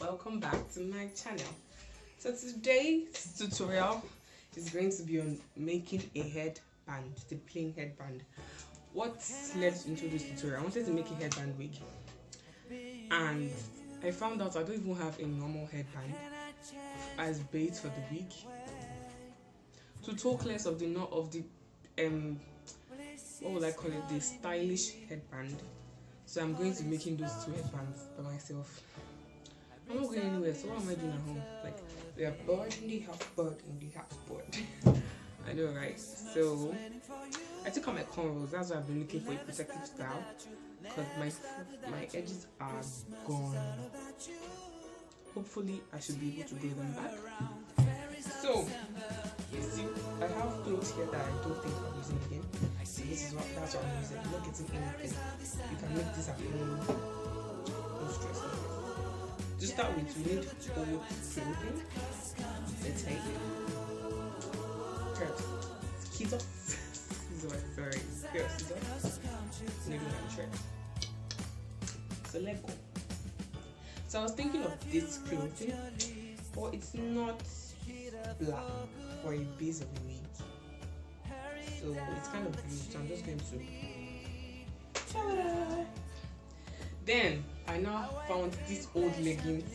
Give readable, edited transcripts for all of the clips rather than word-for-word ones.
welcome back to my channel. So today's tutorial is going to be on making a headband, the plain headband. What led into this tutorial? I wanted to make a headband wig, and I found out I don't even have a normal headband as bait for the wig. To talk less of the what would I call it, the stylish headband. So I'm going to be making those two headbands by myself. I'm not going anywhere, so what am I doing at home? Like, we are bored in the house, bored in the house, bored. I know, right? So I took out my cornrows. That's why I've been looking for a protective style, because my edges are gone. Hopefully I should be able to grow them back. So you see, I have clothes here that I don't think I'm using again. So that's what I'm using. I'm not getting anything. You can make this at home. No stress. To start with, we need old clothing. Let's take scissors. Sorry, scissors. Needle and thread. So let's go. So I was thinking of this clothing, but it's not black for a base of a wig. So it's kind of blue, so I'm just going to Then I now found these old leggings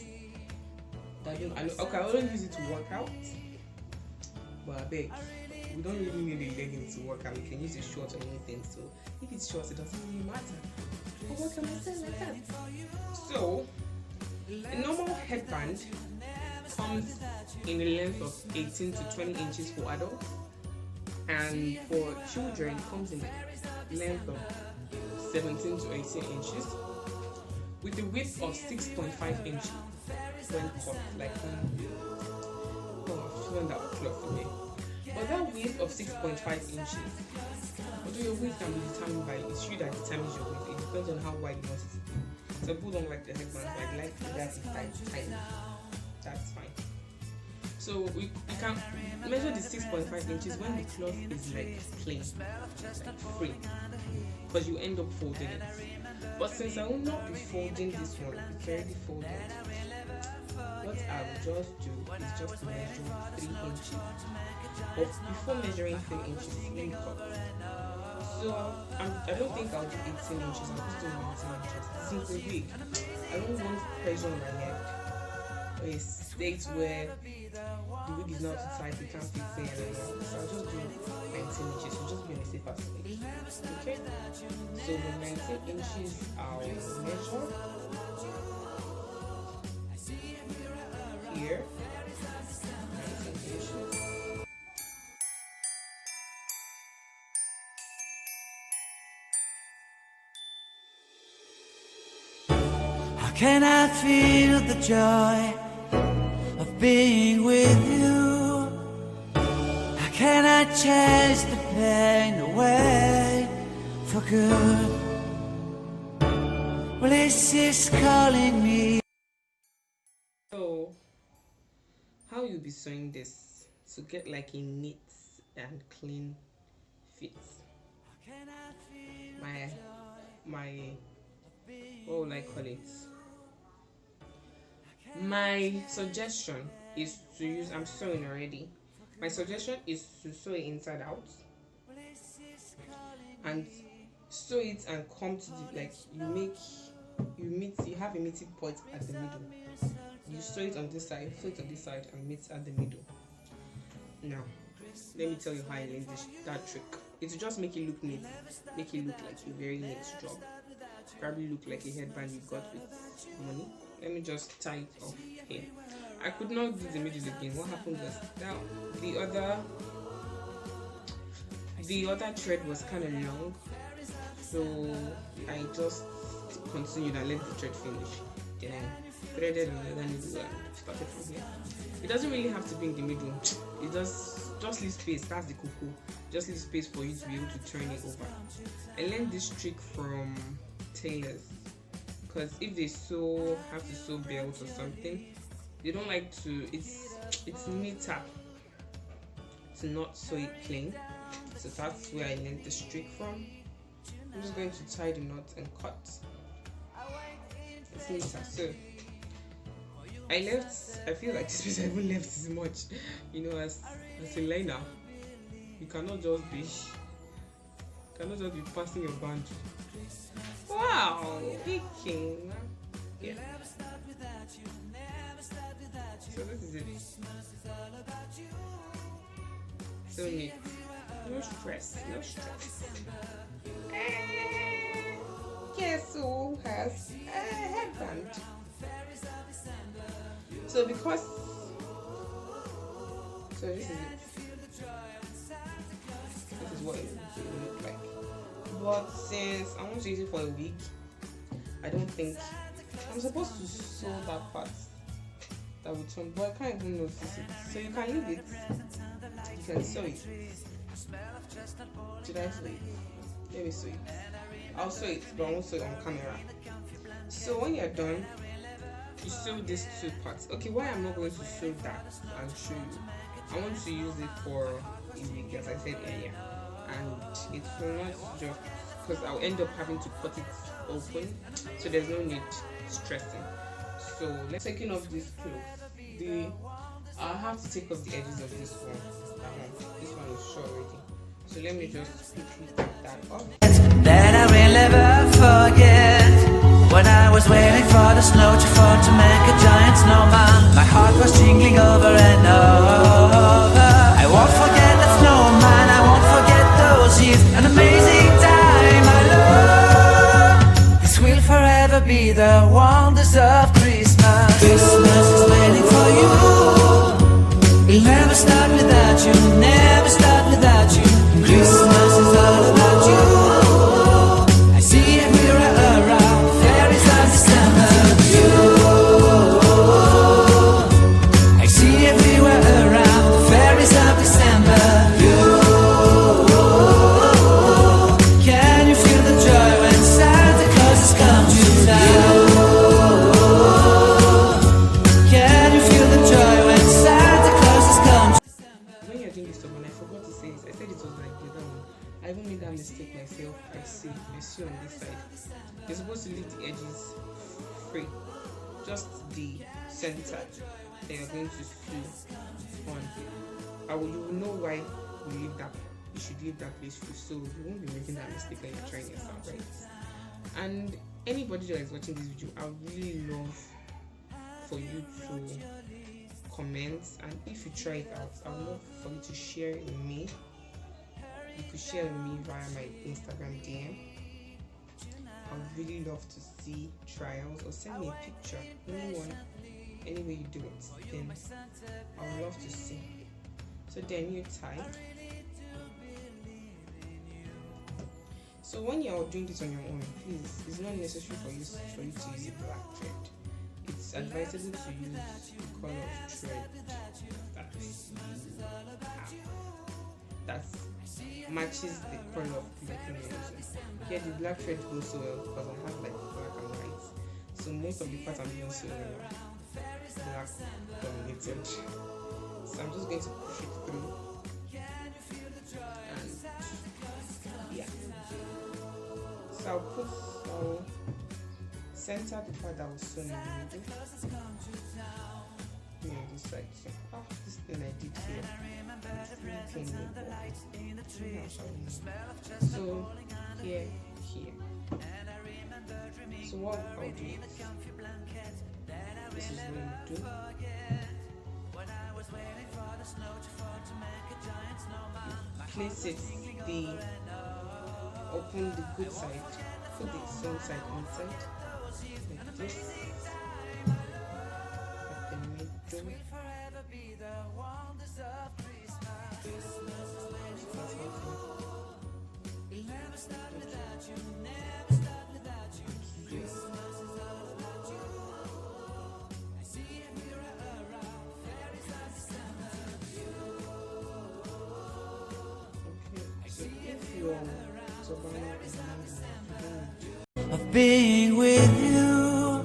that I wouldn't use it to work out, but I beg, we don't really need a legging to work out. We can use a short or anything, so if it's short it doesn't really matter. But what can I say like that? So a normal headband comes in a length of 18 to 20 inches for adults, and for children it comes in a length of 17 to 18 inches with a width of 6.5 inches when cut, like when that cloth away. But that width of 6.5 inches, although your width can be determined by, it's you that determines your width. It depends on how wide you want it to be. So people don't like the headband, but I like that it's tight. That's fine. So you can measure the 6.5 inches when the cloth is like plain, like free, because you end up folding it. But since I will not be folding this one, it's already folded, what I will just do is just measure 3 inches. But before measuring 3 inches, let me cut. So I don't think I'll do 18 inches, I'll just do 19 inches. Since the wig, I don't want pressure on my neck, or a state where the wig is not too tight, you can't fix it anymore. So I'll just do 19 inches, so just be on the safer side. Okay? So the 19 inches I'll measure here. 19 inches. How can I feel the joy of being with you? How can I chase the pain away for good? Well, this is calling me. So how you'll be sewing this to get like a neat and clean fit. My what would I call it? My suggestion is to use, I'm sewing already. My suggestion is to sew it inside out and sew it and come to the, like, you have a meeting point at the middle. You sew it on this side, sew it on this side, and meet at the middle. Now let me tell you how I learned that trick. It will just make it look neat, make it look like a very neat job. Probably look like a headband you got with money. Let me just tie it off here. I could not do the middle again. What happened was now the other thread was kind of long, so I just continued and let the thread finish. Then I threaded another needle and started from here. It doesn't really have to be in the middle. It just leave space. That's the cocoa. Just leave space for you to be able to turn it over. I learned this trick from tailors, because if they have to sew belts or something, they don't like to, it's neater to not sew it plain. So that's where I learned this trick from. I'm just going to tie the knot and cut. It's neater. So I feel like this place I even left as much. As a learner, you cannot just be passing your boundary. Wow, picking. Yeah. So this is it. So neat. No stress. Guess who has a headband? So this is it. This is what it will look like. But since I want to use it for a week, I don't think I'm supposed to sew that part that would turn, but I can't even notice it. So you can leave it. You can sew it. Should I sew it? Let me sew it. I'll sew it, but I won't sew it on camera. So when you're done, you sew these two parts. Okay, why I'm not going to sew that and show you. I want to use it for a week, as I said earlier, and it will not just because I'll end up having to cut it open, so there's no need stressing. So let's taking off this clothes. I'll have to take off the edges of this one. This one is short already. So let me just quickly take that off. That I will never forget. When I was waiting for the snow to fall to make a giant snowman, my heart was jingling over and over. I won't forget that snowman, I won't forget those years. An amazing time I love. This will forever be the wonders of Christmas. Christmas is waiting for you. We'll never start without you, never start without you. Christmas is all about you. I see it mirror around, fairies of December. You, I see everywhere around, fairies of December. You, can you feel the joy when Santa Claus has come to town? Can you feel the joy when Santa Claus has come to town? When you're doing this stuff, and I forgot to say this, I said it was like the other one. I even made that mistake myself. I see on this side. You're supposed to leave the edges free, just the center that you're going to sew on. You will know why you should leave that place free, so you won't be making that mistake when you're trying yourself, right? And anybody that is watching this video, I would really love for you to comment, and if you try it out, I would love for you to share it with me. You could share with me via my Instagram DM. I would really love to see trials, or send me a picture. Any way you do it, then I would love to see. So then you tie. So when you're doing this on your own, please, it's not necessary for you to use a black thread. It's advisable to use the color of thread that matches the color of clothing you're using. Here the black thread goes so well because I have like black and white. So most of the parts I'm using so black dominated. So I'm just going to push it through. And yeah. So I'll center the part that was sewn in the middle. Yeah, this side. So, this thing I did here. It's really painful. So here. So what I'll do is, this is what you do. Place it, open the good side, put the sewn side inside, like this, at the middle. Of being with you,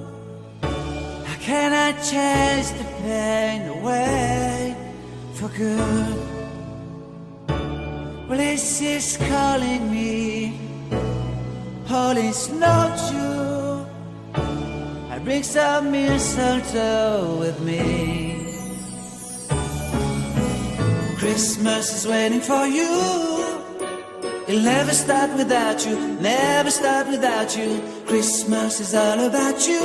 how can I chase the pain away for good? Well, this is calling me, all is not true. I bricks of mistletoe with me. Christmas is waiting for you. It'll never start without you, never start without you. Christmas is all about you.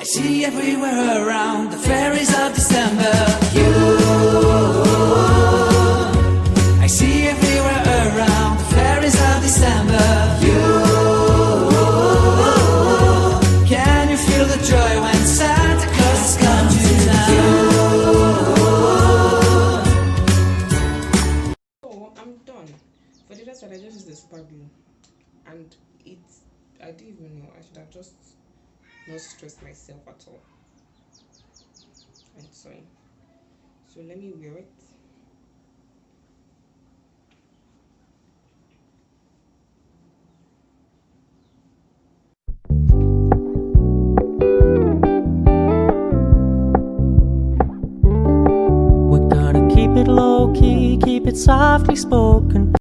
I see everywhere around the fairies of December. You, I see everywhere around the fairies of December. You, can you feel the joy when Santa Claus has come to town? So I'm done. For the rest, I just used the super glue, and I didn't even know. I should have just not stressed myself at all. And so let me wear it. We're gonna keep it low key, keep it softly spoken.